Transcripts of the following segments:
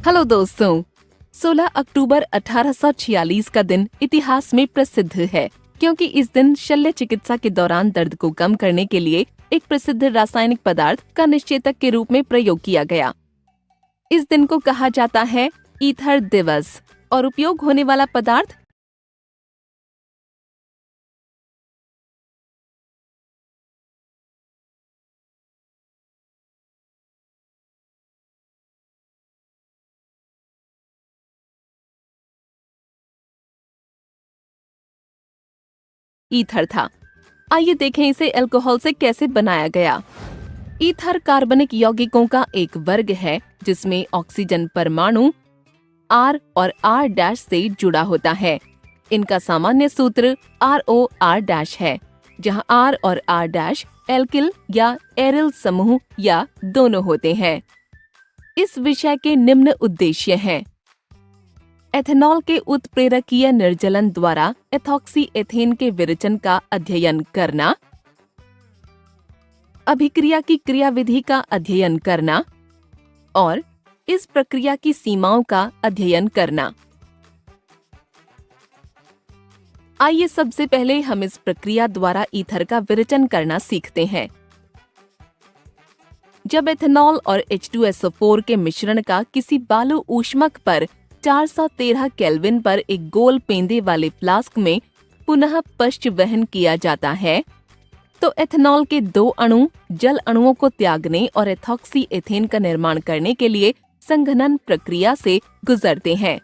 Hello दोस्तों, 16 अक्टूबर 1846 का दिन इतिहास में प्रसिद्ध है क्योंकि इस दिन शल्य चिकित्सा के दौरान दर्द को कम करने के लिए एक प्रसिद्ध रासायनिक पदार्थ का निषेचक के रूप में प्रयोग किया गया। इस दिन को कहा जाता है ईथर दिवस और उपयोग होने वाला पदार्थ ईथर था। आइए देखें इसे अल्कोहल से कैसे बनाया गया। ईथर कार्बनिक यौगिकों का एक वर्ग है जिसमें ऑक्सीजन परमाणु R और R- से जुड़ा होता है। इनका सामान्य सूत्र ROR- है, जहां R और R- एल्किल या एरिल समूह या दोनों होते हैं। इस विषय के निम्न उद्देश्य हैं: एथेनॉल के उत्प्रेरकीय निर्जलन द्वारा एथॉक्सी एथेन के विरचन का अध्ययन करना, अभिक्रिया की क्रियाविधि का अध्ययन करना और इस प्रक्रिया की सीमाओं का अध्ययन करना। आइए सबसे पहले हम इस प्रक्रिया द्वारा ईथर का विरचन करना सीखते हैं। जब एथेनॉल और H2SO4 के मिश्रण का किसी बालू ऊष्मक पर 413 केल्विन पर एक गोल पेंदे वाले फ्लास्क में पुनः पश्च वहन किया जाता है तो एथेनॉल के 2 अणु जल अणुओं को त्यागने और एथॉक्सी एथेन का निर्माण करने के लिए संघनन प्रक्रिया से गुजरते हैं।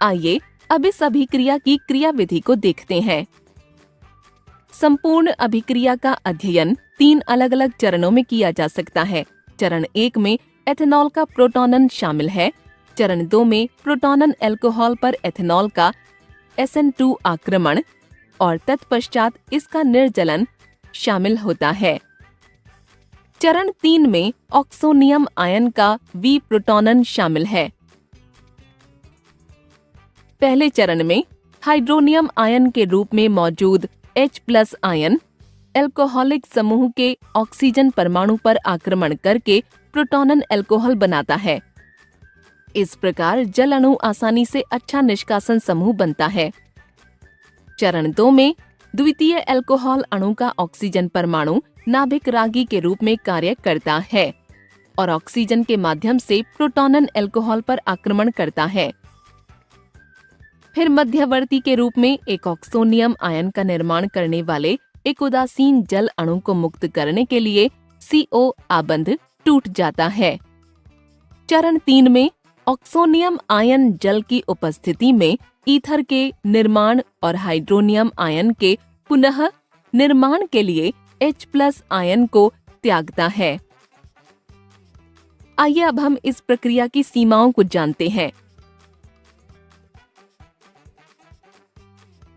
आइए अब इस अभिक्रिया की क्रियाविधि को देखते हैं। संपूर्ण अभिक्रिया का अध्ययन 3 अलग अलग चरणों में किया जा सकता है। चरण 1 में एथेनॉल का प्रोटॉनन शामिल है। चरण 2 में प्रोटॉनन अल्कोहल पर एथेनॉल का SN2 आक्रमण और तत्पश्चात इसका निर्जलन शामिल होता है। चरण 3 में ऑक्सोनियम आयन का V प्रोटॉनन शामिल है। पहले चरण में हाइड्रोनियम आयन के रूप में मौजूद H+ आयन अल्कोहलिक समूह के ऑक्सीजन परमाणु पर आक्रमण करके प्रोटॉनन अल्कोहल बनाता है। इस प्रकार जल अणु आसानी से अच्छा निष्कासन समूह बनता है। चरण 2 में द्वितीय अल्कोहल अणु का ऑक्सीजन परमाणु नाभिक रागी के रूप में कार्य करता है और ऑक्सीजन के माध्यम से प्रोटॉनन अल्कोहल पर आक्रमण करता है। फिर मध्यवर्ती के रूप में एक ऑक्सोनियम आयन का निर्माण करने वाले एक उदासीन जल अणु को मुक्त करने के लिए CO आबंध टूट जाता है। चरण 3 में ऑक्सोनियम आयन जल की उपस्थिति में ईथर के निर्माण और हाइड्रोनियम आयन के पुनः निर्माण के लिए H+ आयन को त्यागता है। आइए अब हम इस प्रक्रिया की सीमाओं को जानते हैं।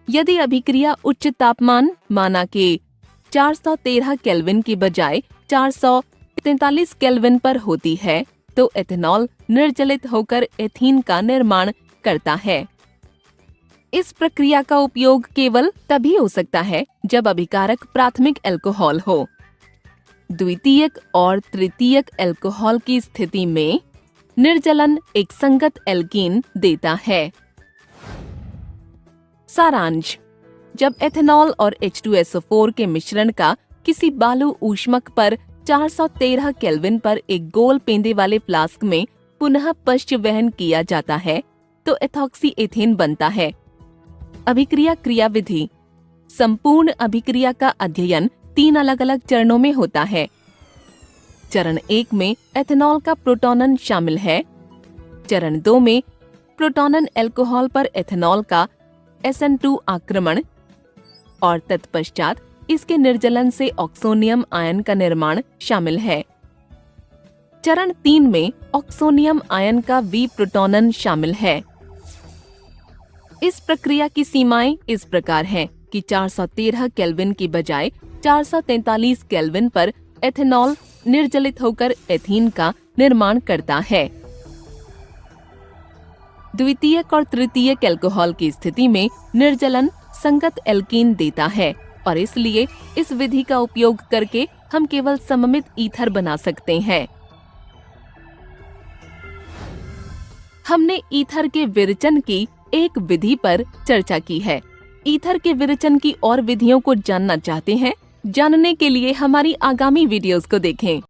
यदि अभिक्रिया उच्च तापमान माना कि 413 केल्विन की बजाय 443 केल्विन पर होती है तो एथेनॉल निर्जलित होकर एथीन का निर्माण करता है। इस प्रक्रिया का उपयोग केवल तभी हो सकता है जब अभिकारक प्राथमिक अल्कोहल हो। द्वितीयक और तृतीयक अल्कोहल की स्थिति में निर्जलन एक संगत एल्कीन देता है। सारांश: जब एथेनॉल और H2SO4 के मिश्रण का किसी बालू ऊष्मक पर 413 केल्विन पर एक गोल पेंदे वाले फ्लास्क में पुनः पश्च वहन किया जाता है तो एथॉक्सी एथेन बनता है। अभिक्रिया क्रियाविधि: संपूर्ण अभिक्रिया का अध्ययन 3 अलग अलग चरणों में होता है। चरण 1 में एथेनॉल का प्रोटॉनन शामिल है। चरण 2 में प्रोटॉनन अल्कोहल पर एथेनॉल का SN2 आक्रमण और तत्पश्चात इसके निर्जलन से ऑक्सोनियम आयन का निर्माण शामिल है। चरण 3 में ऑक्सोनियम आयन का V प्रोटॉनन शामिल है। इस प्रक्रिया की सीमाएं इस प्रकार हैं कि 413 केल्विन की बजाय 443 केल्विन पर एथेनॉल निर्जलित होकर एथीन का निर्माण करता है। द्वितीयक और तृतीयक अल्कोहल की स्थिति में निर्जलन संगत एल्कीन देता है और इसलिए इस विधि का उपयोग करके हम केवल सममित ईथर बना सकते हैं। हमने ईथर के विरेचन की एक विधि पर चर्चा की है। ईथर के विरेचन की और विधियों को जानना चाहते हैं? जानने के लिए हमारी आगामी वीडियोस को देखें।